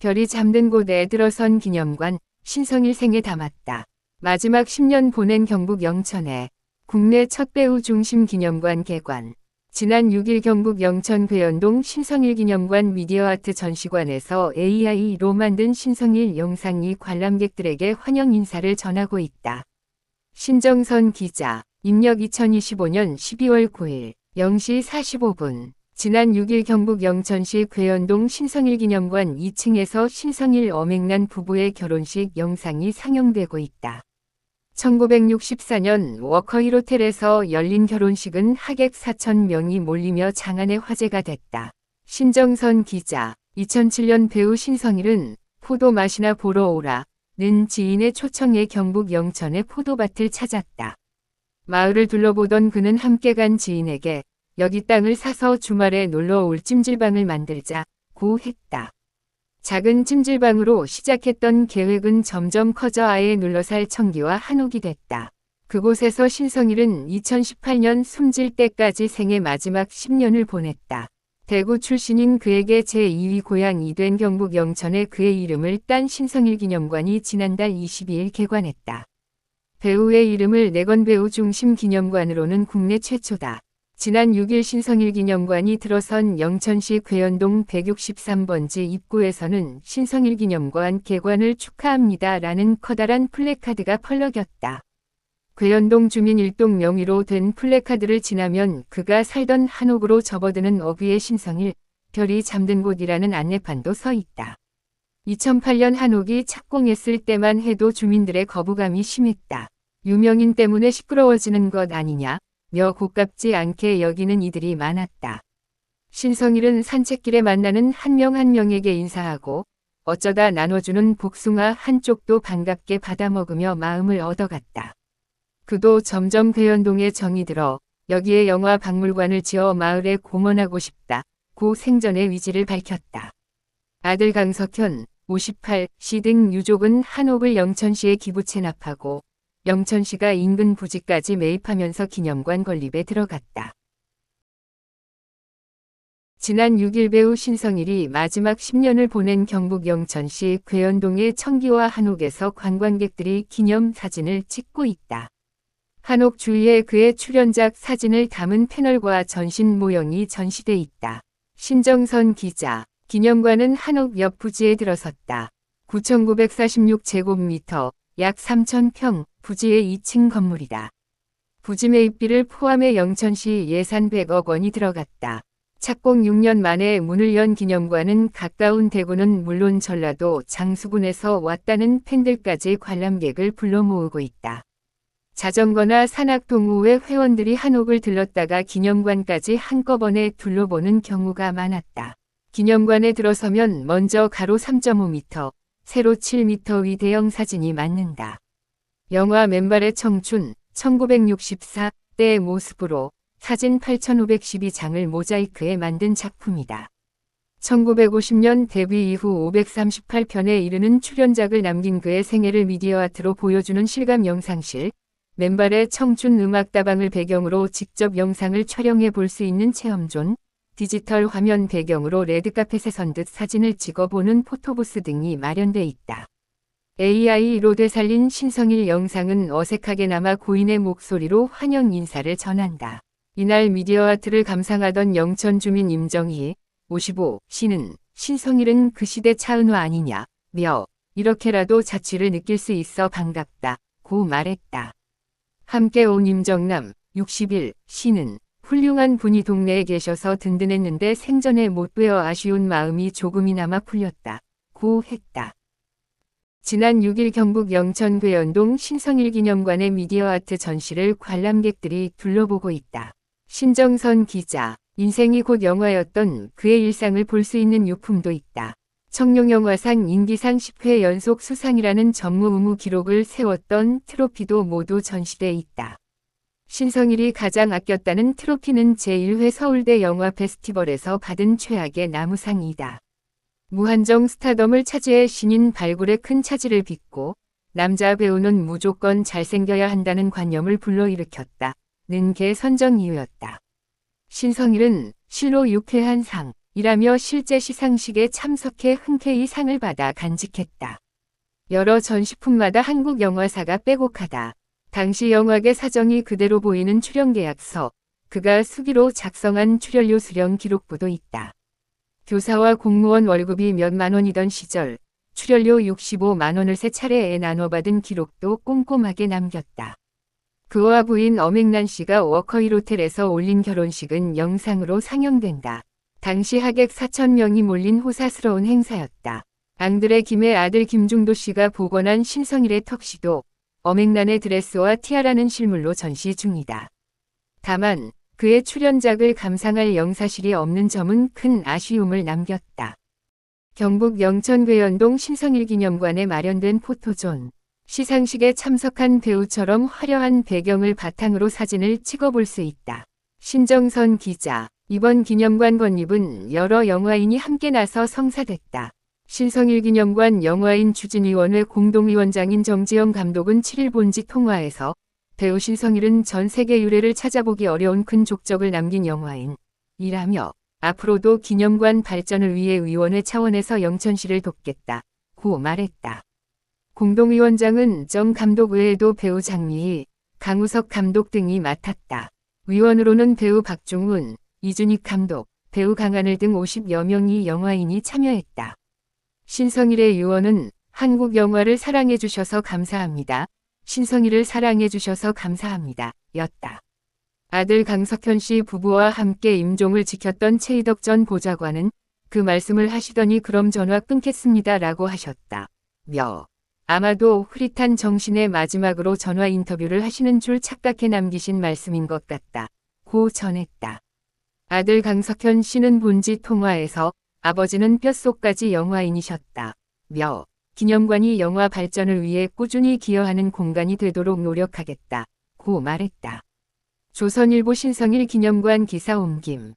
별이 잠든 곳에 들어선 기념관, 신성일 생에 담았다. 마지막 10년 보낸 경북 영천에 국내 첫 배우 중심 기념관 개관. 지난 6일 경북 영천 괴연동 신성일 기념관 미디어아트 전시관에서 AI로 만든 신성일 영상이 관람객들에게 환영 인사를 전하고 있다. 신정선 기자, 입력 2025년 12월 9일 0시 45분. 지난 6일 경북 영천시 괴연동 신성일 기념관 2층에서 신성일 엄앵란 부부의 결혼식 영상이 상영되고 있다. 1964년 워커힐 호텔에서 열린 결혼식은 하객 4,000명이 몰리며 장안의 화제가 됐다. 신정선 기자, 2007년 배우 신성일은 포도 맛이나 보러 오라는 지인의 초청에 경북 영천의 포도밭을 찾았다. 마을을 둘러보던 그는 함께 간 지인에게 여기 땅을 사서 주말에 놀러 올 찜질방을 만들자고 했다. 작은 찜질방으로 시작했던 계획은 점점 커져 아예 눌러살 청기와 한옥이 됐다. 그곳에서 신성일은 2018년 숨질 때까지 생애 마지막 10년을 보냈다. 대구 출신인 그에게 제2위 고향이 된 경북 영천에 그의 이름을 딴 신성일 기념관이 지난달 22일 개관했다. 배우의 이름을 내건 배우 중심 기념관으로는 국내 최초다. 지난 6일 신성일 기념관이 들어선 영천시 괴연동 163번지 입구에서는 신성일 기념관 개관을 축하합니다라는 커다란 플래카드가 펄럭였다. 괴연동 주민 일동 명의로 된 플래카드를 지나면 그가 살던 한옥으로 접어드는 어귀의 신성일, 별이 잠든 곳이라는 안내판도 서 있다. 2008년 한옥이 착공했을 때만 해도 주민들의 거부감이 심했다. 유명인 때문에 시끄러워지는 것 아니냐? 며 고깝지 않게 여기는 이들이 많았다. 신성일은 산책길에 만나는 한 명 한 명에게 인사하고 어쩌다 나눠주는 복숭아 한쪽도 반갑게 받아먹으며 마음을 얻어갔다. 그도 점점 괴연동에 정이 들어 여기에 영화 박물관을 지어 마을에 공헌하고 싶다고 생전의 위지를 밝혔다. 아들 강석현, 58시 등 유족은 한옥을 영천시에 기부 체납하고 영천시가 인근 부지까지 매입하면서 기념관 건립에 들어갔다. 지난 6일 배우 신성일이 마지막 10년을 보낸 경북 영천시 괴연동의 청기와 한옥에서 관광객들이 기념 사진을 찍고 있다. 한옥 주위에 그의 출연작 사진을 담은 패널과 전신 모형이 전시돼 있다. 신정선 기자, 기념관은 한옥 옆 부지에 들어섰다. 9,946제곱미터, 약 3,000평, 부지의 2층 건물이다. 부지 매입비를 포함해 영천시 예산 100억 원이 들어갔다. 착공 6년 만에 문을 연 기념관은 가까운 대구는 물론 전라도 장수군에서 왔다는 팬들까지 관람객을 불러 모으고 있다. 자전거나 산악동호회 회원들이 한옥을 들렀다가 기념관까지 한꺼번에 둘러보는 경우가 많았다. 기념관에 들어서면 먼저 가로 3.5m, 세로 7m 위 대형 사진이 맞는다. 영화 맨발의 청춘, 1964때의 모습으로 사진 8,512장을 모자이크해 만든 작품이다. 1950년 데뷔 이후 538편에 이르는 출연작을 남긴 그의 생애를 미디어 아트로 보여주는 실감 영상실, 맨발의 청춘 음악다방을 배경으로 직접 영상을 촬영해 볼 수 있는 체험존, 디지털 화면 배경으로 레드카펫에 선 듯 사진을 찍어보는 포토부스 등이 마련돼 있다. AI로 되살린 신성일 영상은 어색하게 남아 고인의 목소리로 환영 인사를 전한다. 이날 미디어 아트를 감상하던 영천 주민 임정희, 55시는 신성일은 그 시대 차은우 아니냐, 며 이렇게라도 자취를 느낄 수 있어 반갑다고 말했다. 함께 온 임정남, 61시는 훌륭한 분이 동네에 계셔서 든든했는데 생전에 못 뵈어 아쉬운 마음이 조금이나마 풀렸다고 했다. 지난 6일 경북 영천 괴연동 신성일 기념관의 미디어 아트 전시를 관람객들이 둘러보고 있다. 신정선 기자, 인생이 곧 영화였던 그의 일상을 볼 수 있는 유품도 있다. 청룡영화상 인기상 10회 연속 수상이라는 전무후무 기록을 세웠던 트로피도 모두 전시돼 있다. 신성일이 가장 아꼈다는 트로피는 제1회 서울대 영화 페스티벌에서 받은 최악의 나무상이다. 무한정 스타덤을 차지해 신인 발굴에 큰 차질을 빚고 남자 배우는 무조건 잘생겨야 한다는 관념을 불러일으켰다는 게 선정 이유였다. 신성일은 실로 6회 한 상, 이라며 실제 시상식에 참석해 흔쾌히 상을 받아 간직했다. 여러 전시품마다 한국 영화사가 빼곡하다. 당시 영화계 사정이 그대로 보이는 출연계약서, 그가 수기로 작성한 출연료 수령 기록부도 있다. 교사와 공무원 월급이 몇만 원이던 시절 출연료 65만 원을 세 차례에 나눠받은 기록도 꼼꼼하게 남겼다. 그와 부인 엄앵란 씨가 워커힐 호텔에서 올린 결혼식은 영상으로 상영된다. 당시 하객 4,000명이 몰린 호사스러운 행사였다. 앙드레 김의 아들 김중도 씨가 복원한 신성일의 턱시도 엄앵란의 드레스와 티아라는 실물로 전시 중이다. 다만 그의 출연작을 감상할 영사실이 없는 점은 큰 아쉬움을 남겼다. 경북 영천괴연동 신성일 기념관에 마련된 포토존. 시상식에 참석한 배우처럼 화려한 배경을 바탕으로 사진을 찍어볼 수 있다. 신정선 기자. 이번 기념관 건립은 여러 영화인이 함께 나서 성사됐다. 신성일 기념관 영화인 추진위원회 공동위원장인 정지영 감독은 7일 본지 통화에서 배우 신성일은 전 세계 유래를 찾아보기 어려운 큰 족적을 남긴 영화인이라며 앞으로도 기념관 발전을 위해 위원회 차원에서 영천시를 돕겠다고 말했다. 공동위원장은 정 감독 외에도 배우 장미희, 강우석 감독 등이 맡았다. 위원으로는 배우 박중훈, 이준익 감독, 배우 강하늘 등 50여 명의 영화인이 참여했다. 신성일의 유언은 한국 영화를 사랑해주셔서 감사합니다. 신성일을 사랑해주셔서 감사합니다. 였다. 아들 강석현 씨 부부와 함께 임종을 지켰던 최희덕 전 보좌관은 그 말씀을 하시더니 그럼 전화 끊겠습니다 라고 하셨다. 아마도 흐릿한 정신의 마지막으로 전화 인터뷰를 하시는 줄 착각해 남기신 말씀인 것 같다. 고 전했다. 아들 강석현 씨는 본지 통화에서 아버지는 뼛속까지 영화인이셨다. 기념관이 영화 발전을 위해 꾸준히 기여하는 공간이 되도록 노력하겠다. 고 말했다. 조선일보 신성일 기념관 기사 옮김.